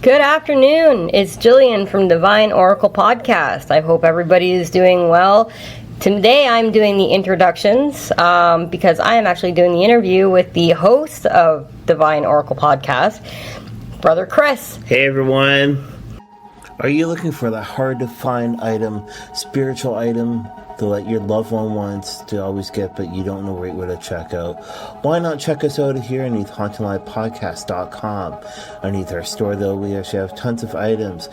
Good afternoon. It's Jillian from Divine Oracle Podcast. I hope everybody is doing well. Today I'm doing the introductions because I am actually doing the interview with the host of Divine Oracle Podcast, Brother Chris. Hey everyone. Are you looking for that hard to find item, spiritual item that your loved one wants to always get, but you don't know right where to check out? Why not check us out here underneath heightenedpodcast.com. Underneath our store, though, we actually have tons of items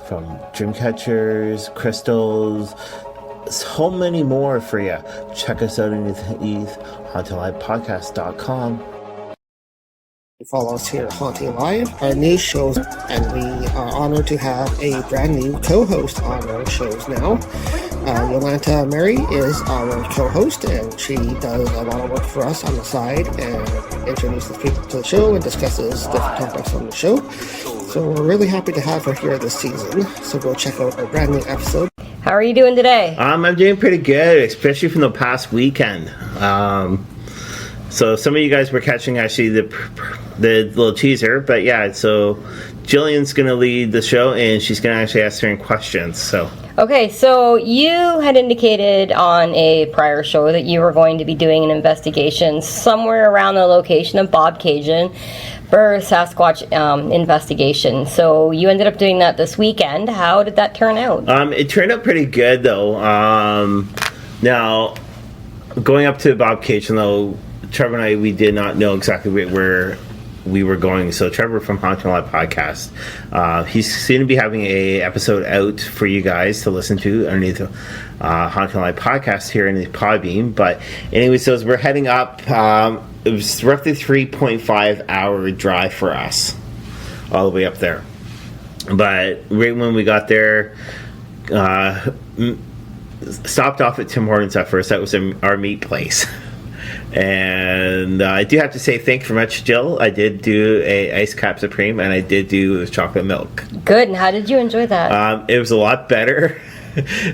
from dream catchers, crystals, so many more for you. Check us out underneath heightenedpodcast.com. Follow us here at Haunting Live, our new shows, and we are honored to have a brand new co-host on our shows now. Yolanta Mary is our co-host, and she does a lot of work for us on the side and introduces people to the show and discusses different topics on the show. So we're really happy to have her here this season. So go check out our brand new episode. How are you doing today? I'm doing pretty good, especially from the past weekend. So some of you guys were catching actually the little teaser, but yeah, so Jillian's going to lead the show, and she's going to actually ask certain questions. So okay, so you had indicated on a prior show that you were going to be doing an investigation somewhere around the location of Bob Cajun for Sasquatch investigation. So you ended up doing that this weekend. How did that turn out? It turned out pretty good, though. Now, going up to Bob Cajun, though, Trevor and I, we did not know exactly where we were going. So Trevor from Haunting Live Podcast, he's soon to be having a episode out for you guys to listen to underneath Haunting Live Podcast here in the Podbean. But anyway, so as we're heading up, it was roughly 3.5 hour drive for us all the way up there. But right when we got there, stopped off at Tim Hortons at first. That was our meat place. And I do have to say thank you very much, Jill. I did do a Ice Cap Supreme, and I did do chocolate milk. Good. And how did you enjoy that? It was a lot better.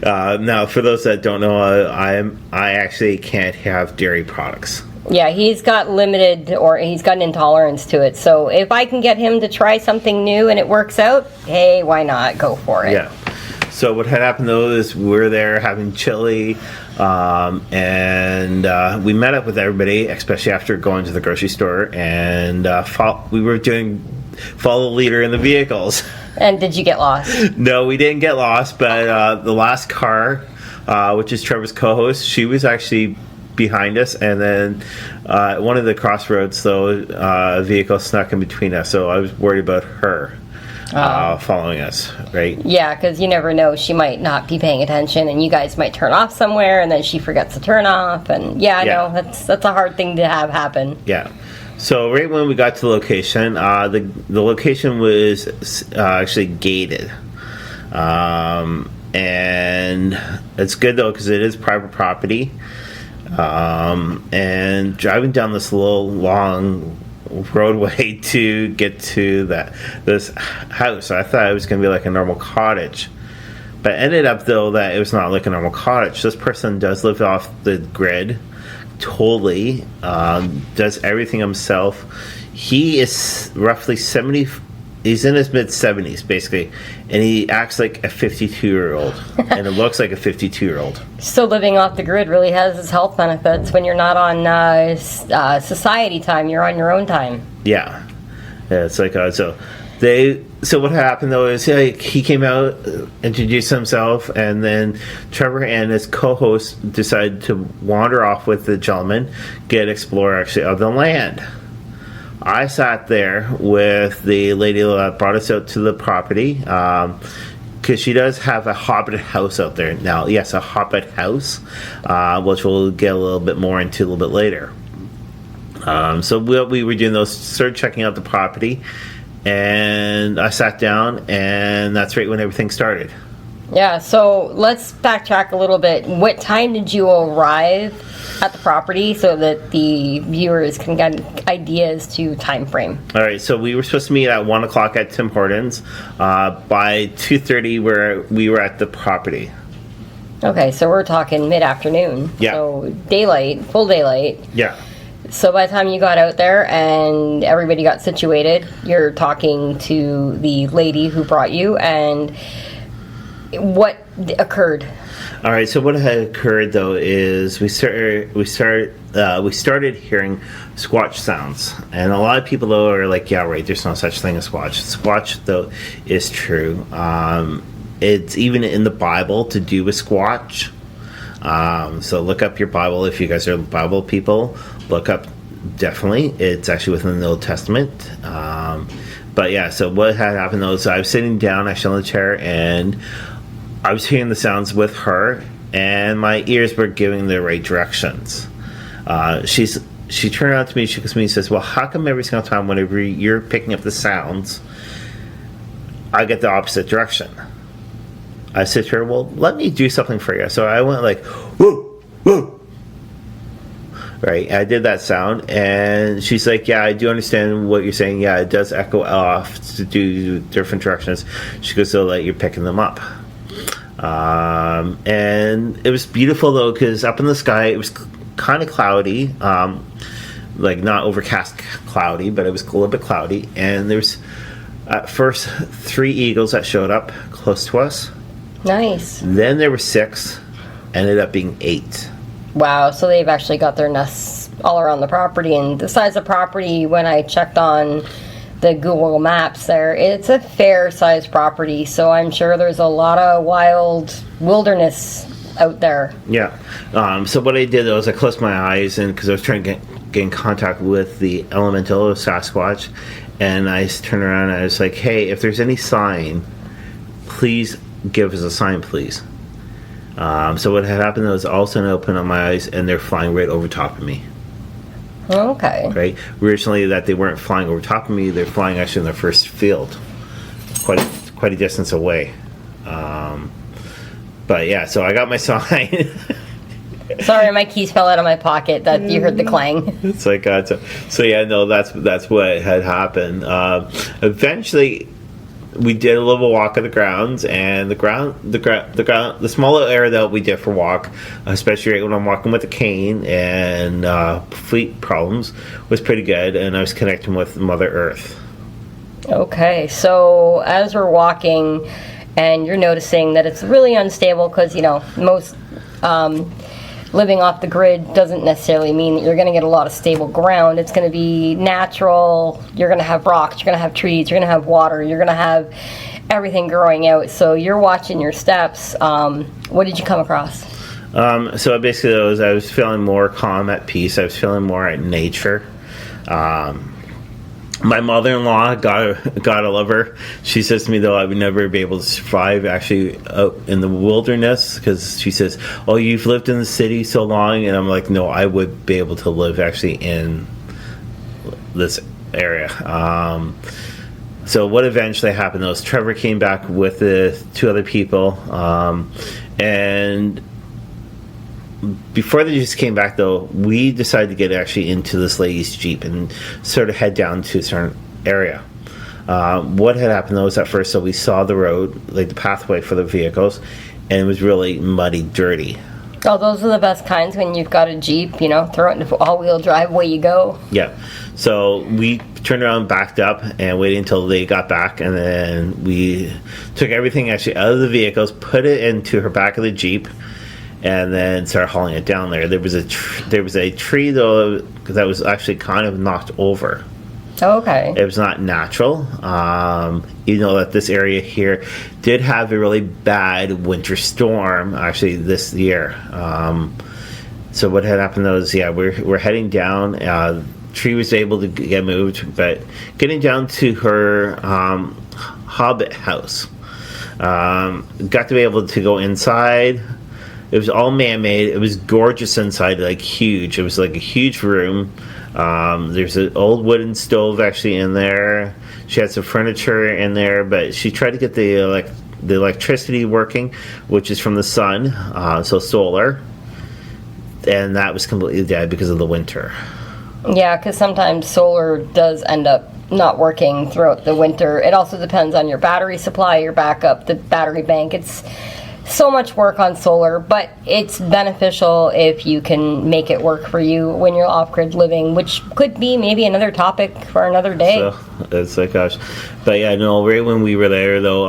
Now, for those that don't know, I actually can't have dairy products. Yeah, he's got limited, or he's got an intolerance to it. So if I can get him to try something new and it works out, hey, why not? Go for it. Yeah. So what had happened, though, is we were there having chili, and we met up with everybody, especially after going to the grocery store, and we were doing follow the leader in the vehicles. And did you get lost? No, we didn't get lost, but the last car, which is Trevor's co-host, she was actually behind us, and then one of the crossroads, though, a vehicle snuck in between us, so I was worried about her. Following us, right? Yeah, because you never know. She might not be paying attention, and you guys might turn off somewhere, and then she forgets to turn off. And I know that's a hard thing to have happen. Yeah. So right when we got to the location, the location was actually gated, and it's good though because it is private property. And driving down this little long roadway to get to this house, I thought it was going to be like a normal cottage, but ended up though that it was not like a normal cottage. This person does live off the grid totally, does everything himself. He is roughly 70, he's in his mid-70s basically, and he acts like a 52-year-old and it looks like a 52-year-old. So living off the grid really has its health benefits. When you're not on society time, you're on your own time. Yeah, it's like so what happened though is he came out, introduced himself, and then Trevor and his co-host decided to wander off with the gentleman, explore actually of the land. I sat there with the lady that brought us out to the property, because she does have a Hobbit house out there. Now, yes, a Hobbit house, which we'll get a little bit more into a little bit later. So we were doing those, started checking out the property, and I sat down, and that's right when everything started. Yeah, so let's backtrack a little bit. What time did you arrive at the property so that the viewers can get ideas to time frame? All right, so we were supposed to meet at 1 o'clock at Tim Hortons. By 2:30, we were at the property. Okay, so we're talking mid-afternoon. Yeah. So daylight, full daylight. Yeah. So by the time you got out there and everybody got situated, you're talking to the lady who brought you, and what occurred? All right. So what had occurred though is we started hearing squatch sounds, and a lot of people though are like, "Yeah, right. There's no such thing as squatch." Squatch though is true. It's even in the Bible to do with squatch. So look up your Bible if you guys are Bible people. Look up, definitely. It's actually within the Old Testament. But yeah, so what had happened though is I was sitting down actually on the chair, and I was hearing the sounds with her, and my ears were giving the right directions. She turned around to me, she looks at me and says, "Well, how come every single time whenever you're picking up the sounds, I get the opposite direction?" I said to her, "Well, let me do something for you." So I went like, "Whoa, whoa." Right, I did that sound, and she's like, "Yeah, I do understand what you're saying. Yeah, it does echo off to do different directions." She goes, "So that you're picking them up." And it was beautiful though, because up in the sky it was kind of cloudy, like not overcast cloudy, but it was a little bit cloudy. And there's at first 3 eagles that showed up close to us. Nice. Then there were 6, ended up being 8. Wow, so they've actually got their nests all around the property. And the size of property, when I checked on the Google Maps there, it's a fair sized property, so I'm sure there's a lot of wild wilderness out there. Yeah. So what I did though is I closed my eyes, and because I was trying to get in contact with the elemental of Sasquatch, and I turned around and I was like, "Hey, if there's any sign, please give us a sign, please." So what had happened was all of a sudden I opened up my eyes, and they're flying right over top of me. Okay. Right. Originally, that they weren't flying over top of me; they're flying actually in their first field, quite a distance away. But yeah, so I got my sign. Sorry, my keys fell out of my pocket. That you heard the clang. It's like so yeah, no, that's what had happened. Eventually, we did a little walk of the grounds, and the small little area that we did for walk, especially right when I'm walking with a cane and fleet problems, was pretty good, and I was connecting with Mother Earth. Okay, so as we're walking, and you're noticing that it's really unstable, because most living off the grid doesn't necessarily mean that you're going to get a lot of stable ground. It's going to be natural. You're going to have rocks, you're going to have trees, you're going to have water, you're going to have everything growing out. So you're watching your steps. What did you come across? So basically I was feeling more calm, at peace. I was feeling more at nature. My mother-in-law, God I love her, she says to me, though, I would never be able to survive actually out in the wilderness, because she says, "Oh, you've lived in the city so long," and I'm like, "No, I would be able to live actually in this area." So what eventually happened was Trevor came back with the 2 other people, and before they just came back though, we decided to get actually into this lady's Jeep and sort of head down to a certain area. What had happened though is at first, so we saw the road, like the pathway for the vehicles, and it was really muddy, dirty. Oh, those are the best kinds when you've got a Jeep, throw it into all-wheel drive, away you go. Yeah. So we turned around, backed up, and waited until they got back, and then we took everything actually out of the vehicles, put it into her back of the Jeep, and then started hauling it down there. There was a tree though that was actually kind of knocked over. Okay. It was not natural. That this area here did have a really bad winter storm actually this year. So what had happened though is, we're heading down. Tree was able to get moved, but getting down to her hobbit house, got to be able to go inside. It was all man-made. It was gorgeous inside, like huge. It was like a huge room. There's an old wooden stove actually in there. She had some furniture in there, but she tried to get the electricity working, which is from the sun, so solar. And that was completely dead because of the winter. Yeah, because sometimes solar does end up not working throughout the winter. It also depends on your battery supply, your backup, the battery bank. so much work on solar, but it's beneficial if you can make it work for you when you're off-grid living, which could be maybe another topic for another day. So it's like, gosh, but yeah, no. Right when we were there, though,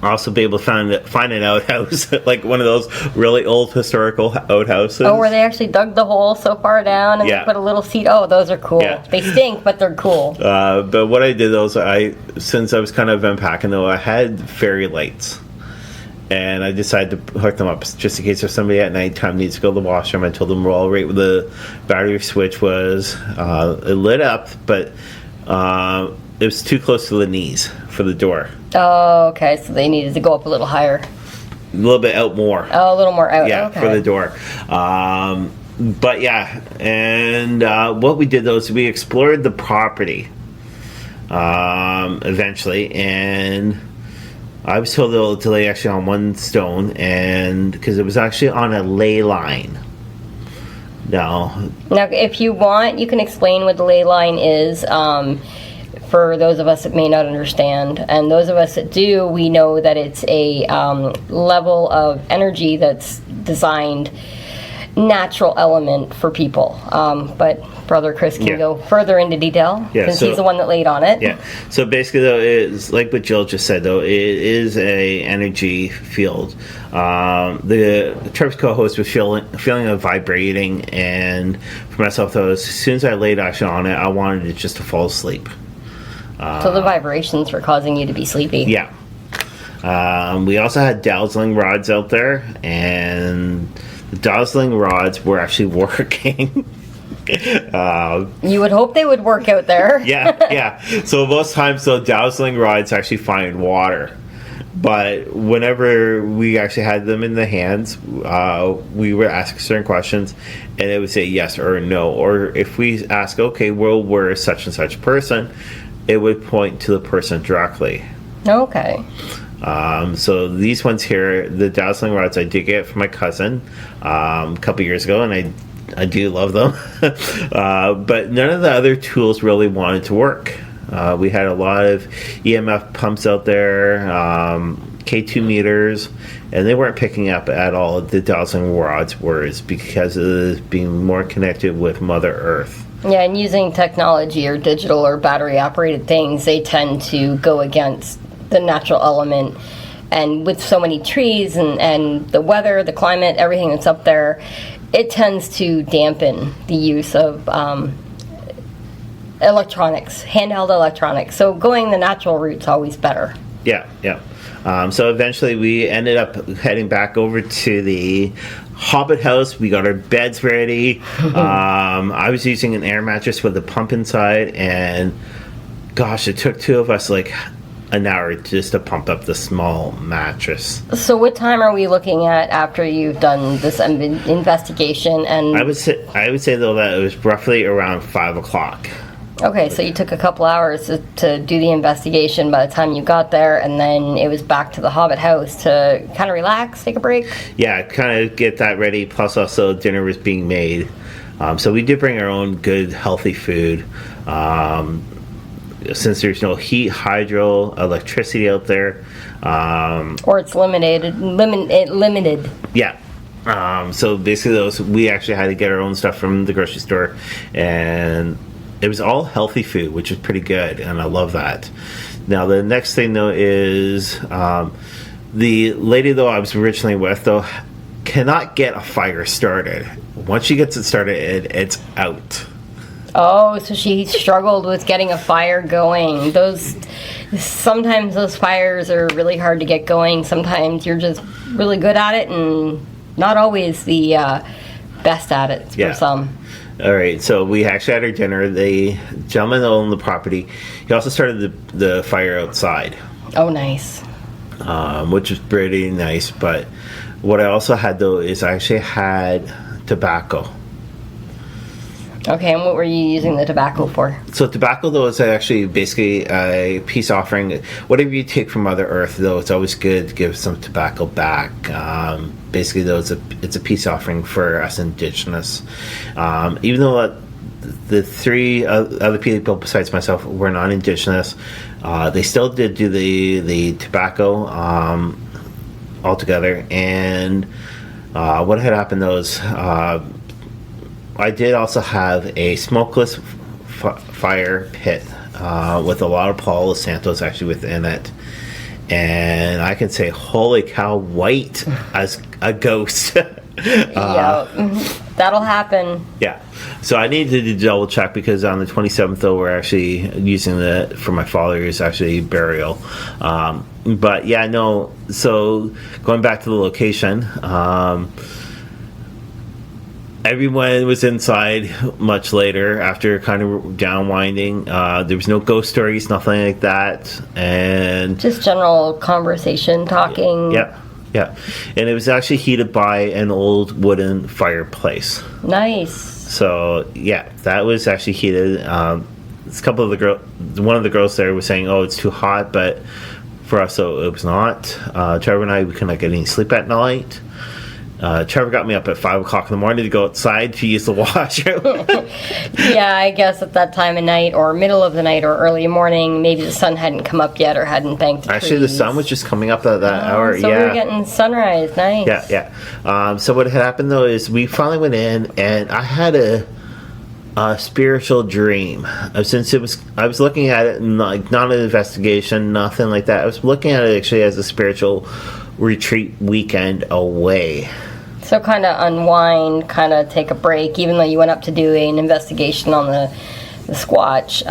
also be able to find an outhouse, like one of those really old historical outhouses. Oh, where they actually dug the hole so far down and they put a little seat. Oh, those are cool. Yeah. They stink, but they're cool. But what I did, though, is since I was kind of unpacking, though, I had fairy lights. And I decided to hook them up just in case if somebody at nighttime needs to go to the washroom. I told them we're all right where the battery switch was. It lit up, but it was too close to the knees for the door. Oh, okay. So they needed to go up a little higher. A little bit out more. Oh, a little more out. Yeah, okay. for the door. But yeah, and what we did, though, is we explored the property eventually, and I was told to lay actually on one stone, and because it was actually on a ley line. Now, if you want, you can explain what the ley line is. For those of us that may not understand, and those of us that do, we know that it's a level of energy that's designed natural element for people. But Brother Chris can go further into detail since he's the one that laid on it. Yeah. So basically, though, it's like what Jill just said. Though it is a energy field. The Trevor's co-host was feeling it vibrating, and for myself, though, as soon as I laid action on it, I wanted it just to fall asleep. So the vibrations were causing you to be sleepy. Yeah. We also had dazzling rods out there, and the dazzling rods were actually working. You would hope they would work out there. Yeah. So most times, the dazzling rods actually find water. But whenever we actually had them in the hands, we would ask certain questions, and it would say yes or no. Or if we ask, okay, well, we're such and such person, it would point to the person directly. Okay. So these ones here, the dazzling rods, I did get from my cousin a couple years ago, and I do love them. But none of the other tools really wanted to work. We had a lot of EMF pumps out there, K2 meters, and they weren't picking up at all the dazzling rods words because of being more connected with Mother Earth. Yeah, and using technology or digital or battery operated things, they tend to go against the natural element. And with so many trees and the weather, the climate, everything that's up there, it tends to dampen the use of electronics, handheld electronics. So going the natural route's always better. Yeah. So eventually we ended up heading back over to the Hobbit house. We got our beds ready. I was using an air mattress with a pump inside, and gosh, it took two of us like an hour just to pump up the small mattress. So what time are we looking at after you've done this investigation? And I would say though that it was roughly around 5 o'clock. Okay, so you took a couple hours to do the investigation by the time you got there, and then it was back to the Hobbit house to kind of relax, take a break? Yeah, kind of get that ready, plus also dinner was being made. So we did bring our own good, healthy food. Since there's no heat, hydro, electricity out there. Or it's limited. Yeah. So basically we actually had to get our own stuff from the grocery store, and it was all healthy food, which is pretty good, and I love that. Now, the next thing, though, is the lady, though, I was originally with, though, cannot get a fire started. Once she gets it started, it's out. Oh, so she struggled with getting a fire going. Sometimes those fires are really hard to get going. Sometimes you're just really good at it and not always the best at it for some. All right, so we actually had our dinner. The gentleman that owned the property, he also started the fire outside. Oh, nice. Which was pretty nice. But what I also had, though, is I actually had tobacco. Okay, and what were you using the tobacco for? So tobacco, though, is actually basically a peace offering. Whatever you take from Mother Earth, though, it's always good to give some tobacco back. Basically, though, it's a peace offering for us Indigenous. Even though the three other people besides myself were non-Indigenous, they still did do the tobacco. altogether. And what had happened though is I did also have a smokeless fire pit with a lot of Palo Santos actually within it. And I can say, holy cow, white as a ghost. Yeah, that'll happen. Yeah. So I needed to double check because on the 27th, though, we're actually using it for my father's actually burial. But yeah, no. So going back to the location, everyone was inside much later after kind of downwinding. There was no ghost stories, nothing like that. And just general conversation, talking. Yeah. Yeah. And it was actually heated by an old wooden fireplace. Nice. So yeah, that was actually heated. A couple of one of the girls there was saying, "Oh, it's too hot," but for us, so it was not. Trevor and I, we couldn't get any sleep at night. Trevor got me up at 5 o'clock in the morning to go outside to use the washroom. Yeah, I guess at that time of night or middle of the night or early morning, maybe the sun hadn't come up yet or hadn't banked the Actually, trees. the sun was just coming up at that hour. So yeah. we were getting sunrise. Nice. Yeah. So what had happened though is we finally went in, and I had a spiritual dream. Since I was looking at it like not an investigation, nothing like that. I was looking at it actually as a spiritual retreat weekend away. So kind of unwind, kind of take a break, even though you went up to do an investigation on the Squatch.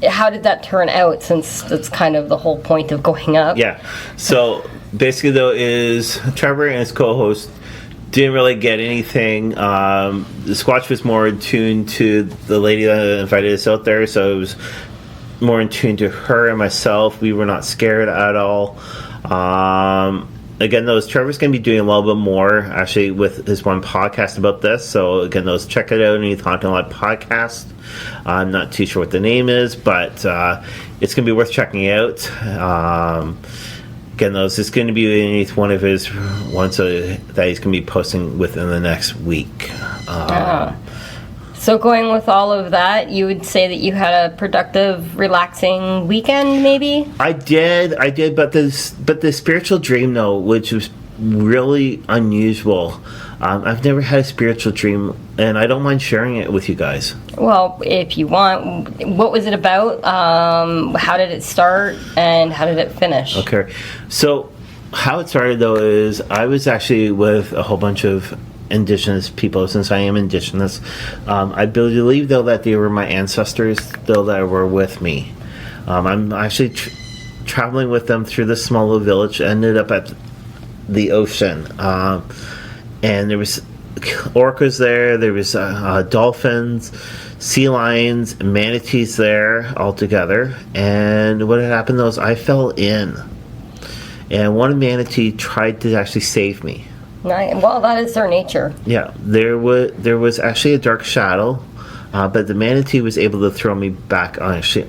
How did that turn out, since that's kind of the whole point of going up? Yeah. So basically, though, is Trevor and his co-host didn't really get anything. The Squatch was more in tune to the lady that invited us out there, so it was more in tune to her and myself. We were not scared at all. Again, Trevor's going to be doing a little bit more, actually, with his one podcast about this. So, again, check it out, Underneath Haunting Live podcast. I'm not too sure what the name is, but it's going to be worth checking out. Again, it's going to be underneath one of his ones that he's going to be posting within the next week. So going with all of that, you would say that you had a productive, relaxing weekend, maybe? I did, but the spiritual dream, though, which was really unusual. I've never had a spiritual dream, and I don't mind sharing it with you guys. Well, if you want, what was it about? How did it start, and how did it finish? Okay, so how it started, though, is I was actually with a whole bunch of Indigenous people, since I am Indigenous. I believe, though, that they were my ancestors, though, that were with me. I'm actually traveling with them through this small little village. Ended up at the ocean, and there was orcas there was dolphins, sea lions, manatees there all together. And what had happened, though, is I fell in, and one manatee tried to actually save me. Well, that is their nature. Yeah, there was actually a dark shadow, but the manatee was able to throw me back onto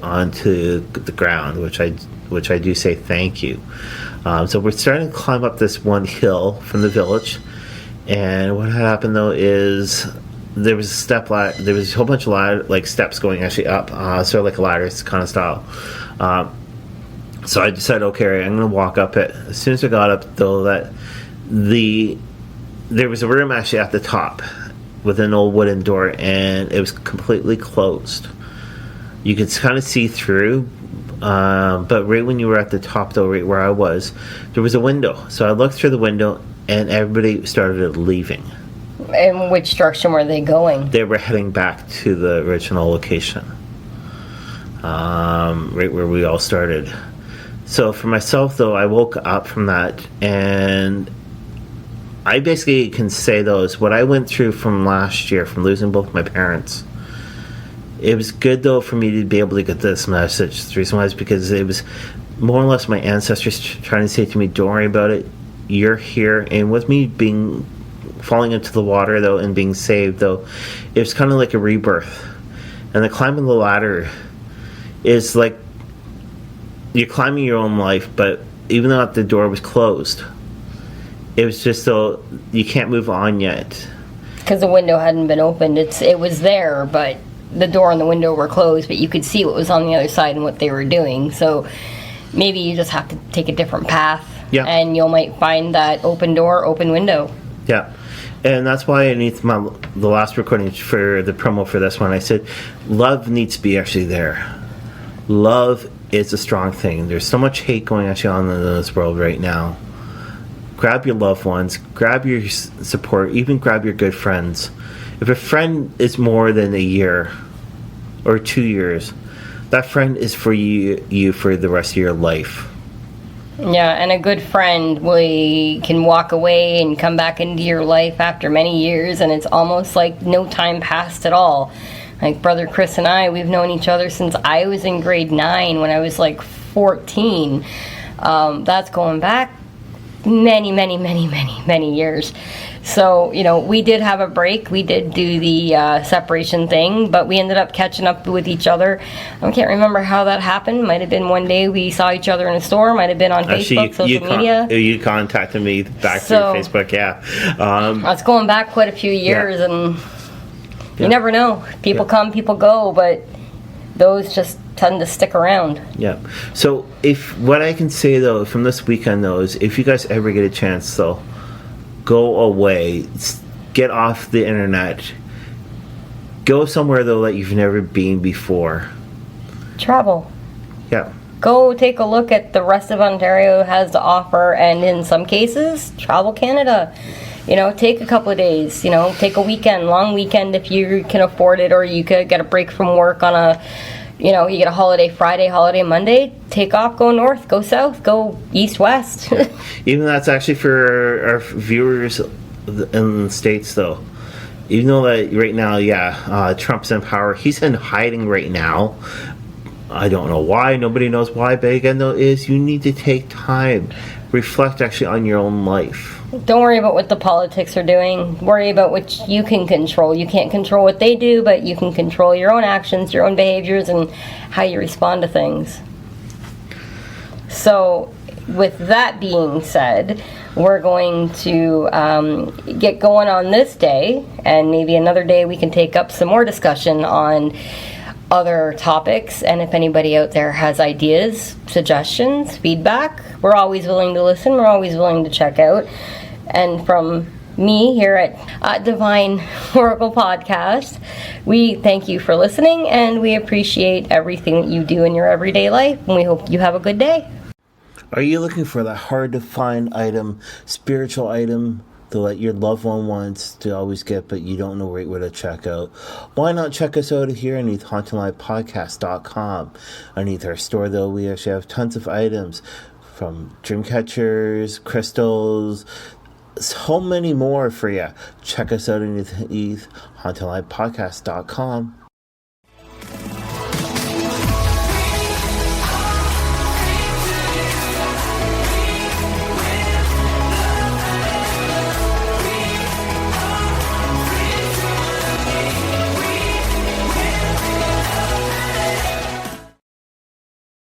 the ground, which I do say thank you. So we're starting to climb up this one hill from the village, and what happened, though, is there was a step ladder. There was a whole bunch of steps going actually up, sort of like a ladder kind of style. So I decided, okay, I'm going to walk up it. As soon as I got up, though, there was a room actually at the top with an old wooden door, and it was completely closed. You could kind of see through, but right when you were at the top, though, right where I was, there was a window. So I looked through the window, and everybody started leaving. In which direction were they going? They were heading back to the original location, right where we all started. So for myself, though, I woke up from that, and I basically can say, though, is what I went through from last year, from losing both my parents. It was good, though, for me to be able to get this message. The reason why is because it was more or less my ancestors trying to say to me, don't worry about it, you're here. And with me falling into the water, though, and being saved, though, it was kind of like a rebirth. And the climbing the ladder is like you're climbing your own life, but even though the door was closed, it was just so you can't move on yet. Because the window hadn't been opened. It was there, but the door and the window were closed, but you could see what was on the other side and what they were doing. So maybe you just have to take a different path. Yeah. And you might find that open door, open window. Yeah. And that's why underneath the last recording for the promo for this one, I said, love needs to be actually there. Love is a strong thing. There's so much hate going actually on in this world right now. Grab your loved ones, grab your support, even grab your good friends. If a friend is more than a year or 2 years, that friend is for you for the rest of your life. Yeah, and a good friend can walk away and come back into your life after many years, and it's almost like no time passed at all. Like Brother Chris and I, we've known each other since I was in grade 9 when I was like 14. That's going back many years. So, we did have a break. We did do the separation thing, but we ended up catching up with each other. I can't remember how that happened. Might have been one day we saw each other in a store. Might have been on Facebook, social media. You contacted me back through Facebook, yeah. That's going back quite a few years, and you never know. People come, people go, but those just tend to stick around. Yeah. So what I can say though from this weekend though is if you guys ever get a chance though, go away, get off the internet, go somewhere though that you've never been before. Travel. Yeah. Go take a look at the rest of Ontario has to offer, and in some cases, travel Canada. Take a couple of days, take a weekend, long weekend if you can afford it, or you could get a break from work on you get a holiday Friday, holiday Monday, take off, go north, go south, go east, west. Even that's actually for our viewers in the States though. Even though that right now, Trump's in power, he's in hiding right now. I don't know why, nobody knows why, but again though is you need to take time, reflect actually on your own life. Don't worry about what the politics are doing. Worry about what you can control. You can't control what they do, but you can control your own actions, your own behaviors, and how you respond to things. So, with that being said, we're going to get going on this day, and maybe another day we can take up some more discussion on other topics. And if anybody out there has ideas, suggestions, feedback, we're always willing to listen. We're always willing to check out. And from me here at Divine Oracle Podcast, we thank you for listening, and we appreciate everything that you do in your everyday life, and we hope you have a good day. Are you looking for that hard to find item, spiritual item that your loved one wants to always get, but you don't know right where to check out? Why not check us out here underneath heightenedpodcast.com. Underneath our store, though, we actually have tons of items from dream catchers, crystals, so many more for you. Check us out underneath heightenedpodcast.com.